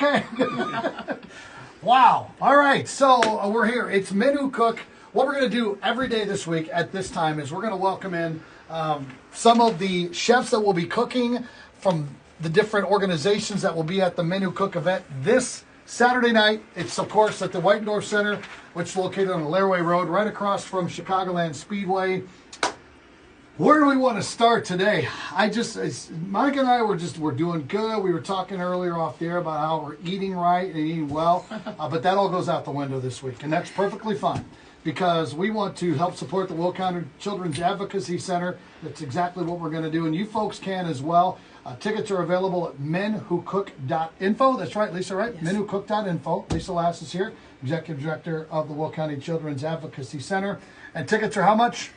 Okay. Wow. All right. So we're here. It's Men Who Cook. What we're going to do every day this week at this time is we're going to welcome in some of the chefs that will be cooking from the different organizations that will be at the Men Who Cook event this Saturday night. It's, of course, at the Whitendorf Center, which is located on the Lairway Road, right across from Chicagoland Speedway. Where do we want to start today? Monica and I we're doing good. We were talking earlier off the air about how we're eating right and eating well, but that all goes out the window this week, and that's perfectly fine because we want to help support the Will County Children's Advocacy Center. That's exactly what we're going to do, and you folks can as well. Tickets are available at menwhocook.info. That's right, Lisa, right? Yes. Menwhocook.info. Lisa Lass is here, Executive Director of the Will County Children's Advocacy Center. And tickets are how much?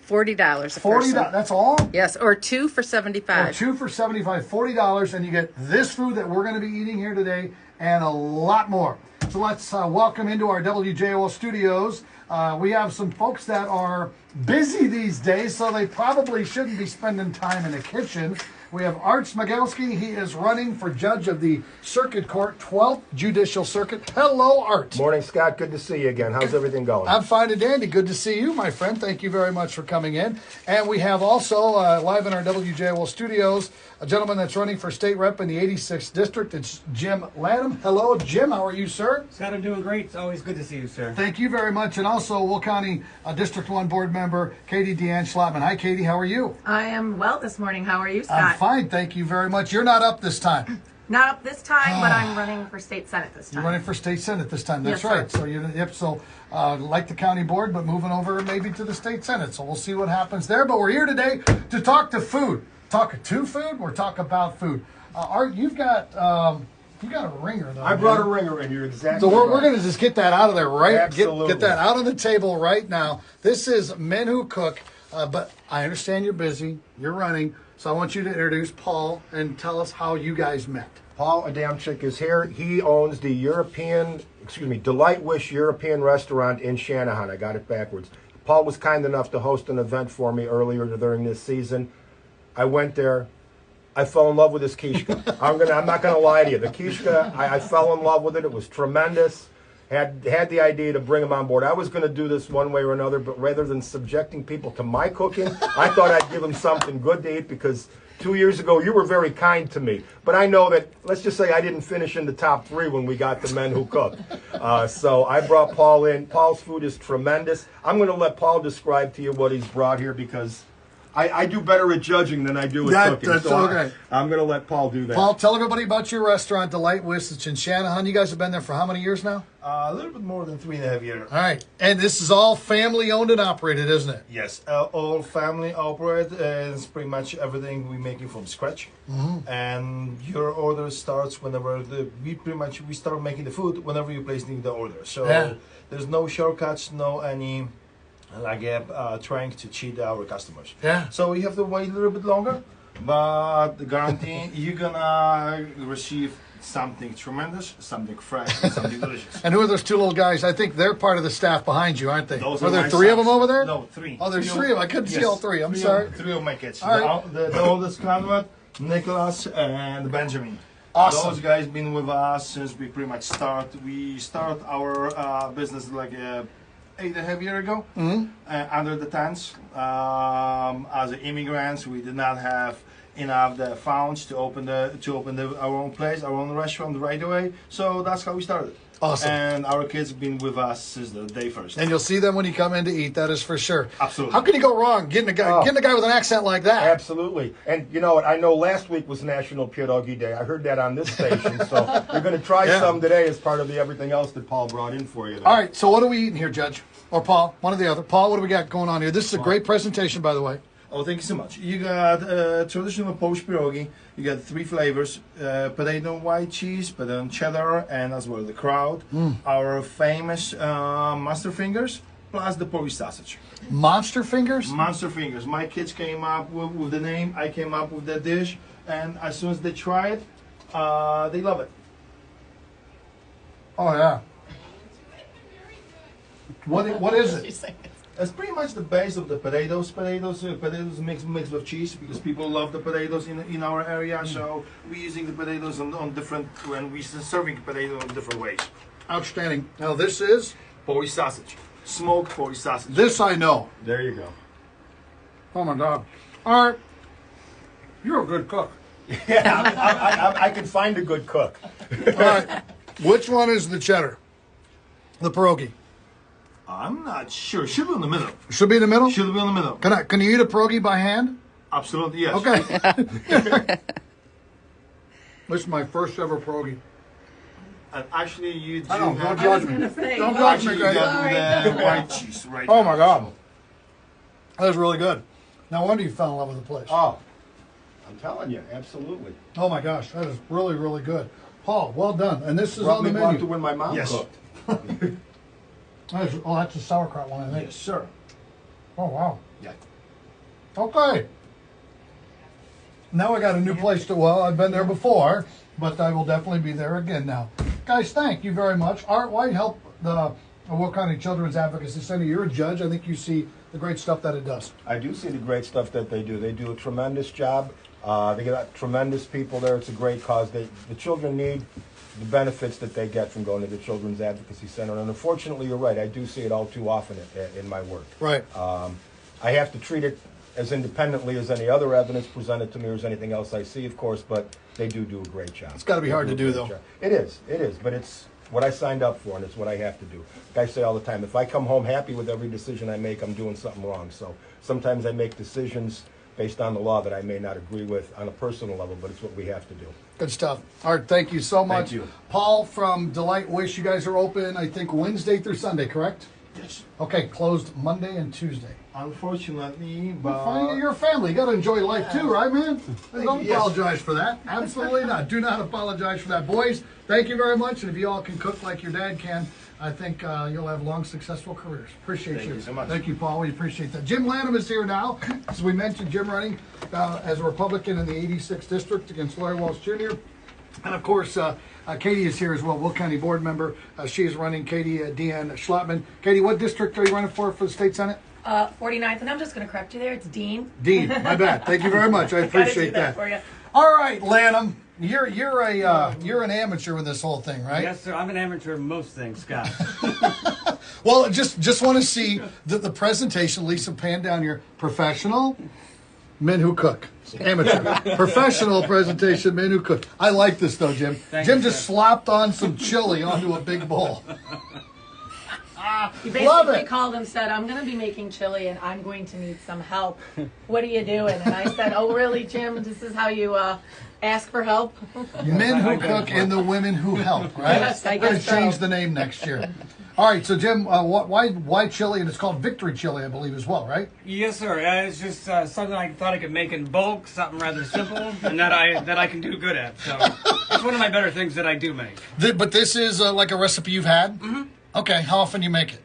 $40 a person. $40, that's all? Yes, or two for $75. Or two for $75, $40, and you get this food that we're going to be eating here today and a lot more. So let's welcome into our WJOL studios. We have some folks that are busy these days, so they probably shouldn't be spending time in the kitchen. We have Art Smigielski. He is running for judge of the Circuit Court, 12th Judicial Circuit. Hello, Art. Morning, Scott. Good to see you again. How's everything going? I'm fine and dandy. Good to see you, my friend. Thank you very much for coming in. And we have also, live in our WJOL studios, a gentleman that's running for state rep in the 86th District. It's Jim Lanham. Hello, Jim. How are you, sir? Scott, I'm doing great. It's always good to see you, sir. Thank you very much. And also, Will County District 1 board member, Deane, Schlottman. Hi, Katie. How are you? I am well this morning. How are you, Scott? I'm fine. Thank you very much. You're not up this time. Not up this time, but I'm running for state senate this time. You're running for state senate this time. That's yes, right. Sir. So like the county board, but moving over maybe to the state senate. So we'll see what happens there. But we're here today to talk to food. Talk to food. We're talking about food. Art, you've got a ringer though. I brought a ringer in. You're exactly. So we're going to just get that out of there, right? Absolutely. Get that out on the table right now. This is Men Who Cook. But I understand you're busy. You're running. So I want you to introduce Paul and tell us how you guys met. Paul Adamczyk is here. He owns the Delight Wish European restaurant in Shanahan. I got it backwards. Paul was kind enough to host an event for me earlier during this season. I went there. I fell in love with this kishka. I'm not gonna lie to you. The kishka, I fell in love with it. It was tremendous. Had the idea to bring him on board. I was going to do this one way or another, but rather than subjecting people to my cooking, I thought I'd give them something good to eat because 2 years ago you were very kind to me. But I know that, let's just say I didn't finish in the top 3 when we got the Men Who Cook. So I brought Paul in. Paul's food is tremendous. I'm going to let Paul describe to you what he's brought here because I do better at judging than I do at cooking. That's so okay. I'm going to let Paul do that. Paul, tell everybody about your restaurant, Delight Wish. It's in Shanahan. You guys have been there for how many years now? A little bit more than 3.5 years. All right. And this is all family owned and operated, isn't it? Yes, all family operated, and it's pretty much everything we're making from scratch. Mm-hmm. And your order starts whenever we start making the food whenever you place the order. So there's no shortcuts, no any trying to cheat our customers. Yeah. So you have to wait a little bit longer, but the guarantee you're gonna receive something tremendous, something fresh, and something delicious. And who are those two little guys? I think they're part of the staff behind you, aren't they? Those are there my 3 of sons. them over there? No, 3. Oh, there's 3 of them. I couldn't see all 3. I'm sorry. 3 of my kids. All right. The oldest Conrad, Nicholas, and Benjamin. Awesome. Those guys been with us since we pretty much start. We start our business 8.5 years ago, under the tents. As immigrants, we did not have enough the funds to open our own place, our own restaurant right away. So that's how we started. Awesome. And our kids have been with us since the day first. And you'll see them when you come in to eat. That is for sure. Absolutely. How can you go wrong getting a guy with an accent like that? Absolutely. And you know what? I know last week was National Pierogi Day. I heard that on this station. So you're going to try some today as part of the everything else that Paul brought in for you there. All right. So what are we eating here, Judge? Or Paul? One or the other. Paul, what do we got going on here? This is a great presentation, by the way. Oh, thank you so much. You got traditional Polish pierogi. You got 3 flavors: potato white cheese, potato cheddar, and as well the kraut. Our famous monster fingers, plus the Polish sausage. Monster fingers? Monster fingers. My kids came up with the name. I came up with the dish, and as soon as they try it, they love it. Oh yeah. What is it? It's pretty much the base of the potatoes. Potatoes mixed with cheese because people love the potatoes in our area. So we're using the potatoes on different when we serving potatoes in different ways. Outstanding. Now this is Polish sausage, smoked Polish sausage. this I know. There you go. Oh my God! All right, you're a good cook. Yeah, I can find a good cook. All right, which one is the cheddar? The pierogi I'm not sure. Should be in the middle. should be in the middle. Should be in the middle. Can you eat a pierogi by hand? Absolutely yes. Okay. This is my first ever pierogi. And actually, you do I know, have. don't judge me. Don't judge me, You guys. got the white cheese right. Oh now. my God, that was really good. No wonder you fell in love with the place. Oh, I'm telling you, absolutely. Oh my gosh, that is really, really good. Paul, well done. And this is Brought on me the back to menu. when my mom Yes. cooked. That's a sauerkraut one, I think. Yes, sir. Oh wow. Yeah. Okay. Now I got a new place to. Well, I've been there before, but I will definitely be there again now. Guys, thank you very much. Art, why help the Will County Children's Advocacy Center? You're a judge. I think you see the great stuff that it does. I do see the great stuff that they do. They do a tremendous job. They got tremendous people there. It's a great cause. The children need the benefits that they get from going to the Children's Advocacy Center. And unfortunately, you're right. I do see it all too often in my work. Right. I have to treat it as independently as any other evidence presented to me or as anything else I see, of course, but they do a great job. It's gotta be hard to do, a great though. job. It is, but it's what I signed up for, and it's what I have to do. Like I say all the time, if I come home happy with every decision I make, I'm doing something wrong. So sometimes I make decisions based on the law that I may not agree with on a personal level, but it's what we have to do. Good stuff. Art, thank you so much. you. Paul from Delight Wish, you guys are open, I think, Wednesday through Sunday, correct? Yes. Okay, closed Monday and Tuesday. Unfortunately, but Fine, you're a family. You got to enjoy life too, right, man? Don't Yes. apologize for that. Absolutely not. Do not apologize for that. Boys, thank you very much. And if you all can cook like your dad can, I think you'll have long, successful careers. Appreciate Thank you so much. Thank you, Paul. We appreciate that. Jim Lanham is here now. As we mentioned, Jim running as a Republican in the 86th District against Larry Walsh Jr. And of course, Katie is here as well, Will County board member. She is running, Katie Deane Schlottman. Katie, what district are you running for the state senate? 49th, and I'm just going to correct you there. It's Deane. Dean, my bad. Thank you very much. I Gotta appreciate do that for you. All right, Lanham, you're an amateur with this whole thing, right? Yes, sir. I'm an amateur in most things, Scott. Well, just want to see the presentation. Lisa, pan down here. Professional men who cook. Amateur. Professional presentation, men who cook. I like this though, Jim. Thank Jim you, just sir. slopped on some chili onto a big bowl. He Love basically it. called and said, I'm going to be making chili and I'm going to need some help. What are you doing? And I said, oh, really, Jim? This is how you ask for help? Men who cook and the women who help, right? Yes, I Gotta guess so. change the name next year. All right, so Jim, why chili? And it's called Victory Chili, I believe, as well, right? Yes, sir. It's just something I thought I could make in bulk, something rather simple, and that I can do good at. So it's one of my better things that I do make. But this is like a recipe you've had? Mm-hmm. Okay, how often do you make it?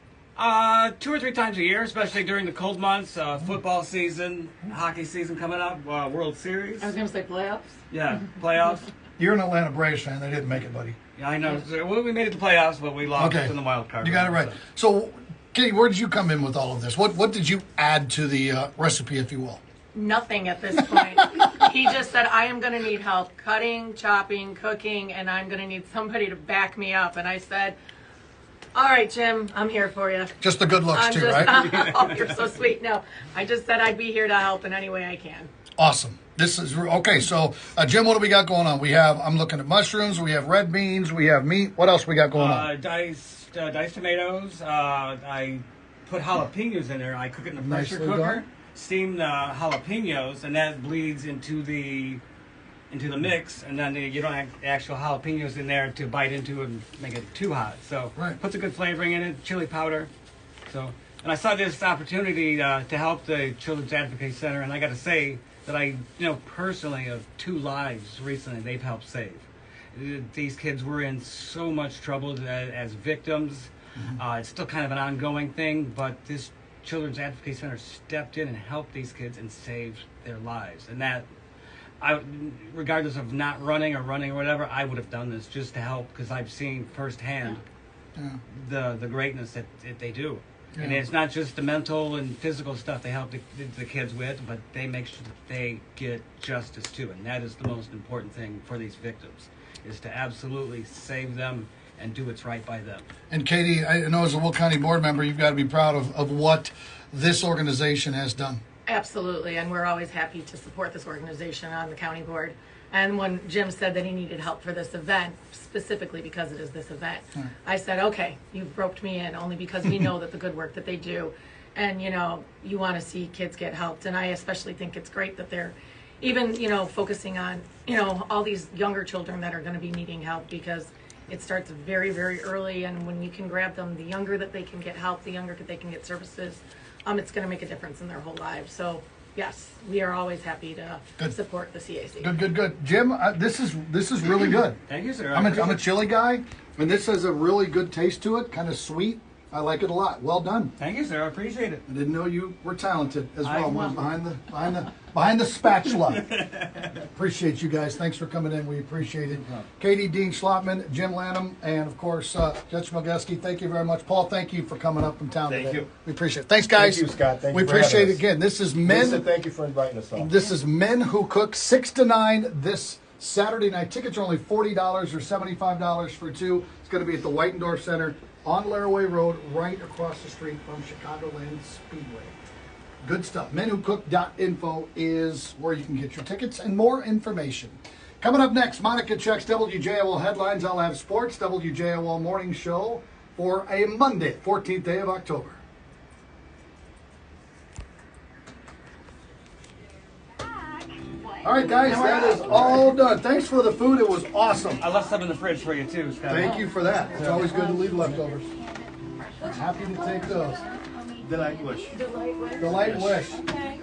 2 or 3 times a year, especially during the cold months, football season, hockey season coming up, World Series. I was going to say playoffs. Yeah, playoffs. You're an Atlanta Braves fan. They didn't make it, buddy. Yeah, I know. So, well, we made it to playoffs, but we lost Okay. in the wild card. You got it right. So, Katie, where did you come in with all of this? What did you add to the recipe, if you will? Nothing at this point. He just said, I am going to need help cutting, chopping, cooking, and I'm going to need somebody to back me up. And I said, all right, Jim, I'm here for you. Just the good looks, I'm too, just, right? oh, you're so sweet. No, I just said I'd be here to help in any way I can. Awesome. This is okay. So, Jim, what do we got going on? I'm looking at mushrooms. We have red beans. We have meat. What else we got going on? Diced tomatoes. I put jalapenos in there. I cook it in a pressure Nicely cooker. done. Steam the jalapenos, and that bleeds into the mix. And then you don't have actual jalapenos in there to bite into and make it too hot. So Right. puts a good flavoring in it. Chili powder. So, and I saw this opportunity to help the Children's Advocacy Center, and I got to say that I, personally, of 2 lives recently they've helped save. These kids were in so much trouble as victims. Mm-hmm. It's still kind of an ongoing thing, but this Children's Advocacy Center stepped in and helped these kids and saved their lives. And that, regardless of not running or whatever, I would have done this just to help because I've seen firsthand the greatness that they do. And it's not just the mental and physical stuff they help the kids with, but they make sure that they get justice too. And that is the most important thing for these victims, is to absolutely save them and do what's right by them. And Katie, I know as a Will County board member, you've got to be proud of what this organization has done. Absolutely, and we're always happy to support this organization on the county board. And when Jim said that he needed help for this event, specifically because it is this event, I said, okay, you've roped me in, only because we know that the good work that they do, and you want to see kids get helped. And I especially think it's great that they're even, focusing on, all these younger children that are going to be needing help, because it starts very, very early, and when you can grab them, the younger that they can get help, the younger that they can get services, it's going to make a difference in their whole lives. So yes, we are always happy to support the CAC. Good. Jim, this is really good. Thank you, sir. I'm a chili guy, and this has a really good taste to it, kind of sweet. I like it a lot. Well done. Thank you, sir. I appreciate it. I didn't know you were talented as well. Behind the spatula. Appreciate you guys. Thanks for coming in. We appreciate it. Katie, Deane, Schlottman, Jim Lanham, and of course Judge Smigielski. Thank you very much. Paul, thank you for coming up from town today. Thank you. We appreciate it. Thanks, guys. Thank you, Scott. Thank we you for appreciate having it us. again. This is men. Lisa, thank you for inviting us all. This is Men Who Cook, 6 to 9 this Saturday night. Tickets are only $40 or $75 for two. It's going to be at the Whitendorf Center on Laraway Road, right across the street from Chicagoland Speedway. Good stuff. menwhocook.info is where you can get your tickets and more information. Coming up next, Monica checks WJOL headlines. I'll have sports, WJOL morning show for a Monday, 14th day of October. All right, guys, that is all done. Thanks for the food. It was awesome. I left some in the fridge for you too, Scott. Thank you for that. It's always good to leave leftovers. Happy to take those. Delight wish. Delight wish.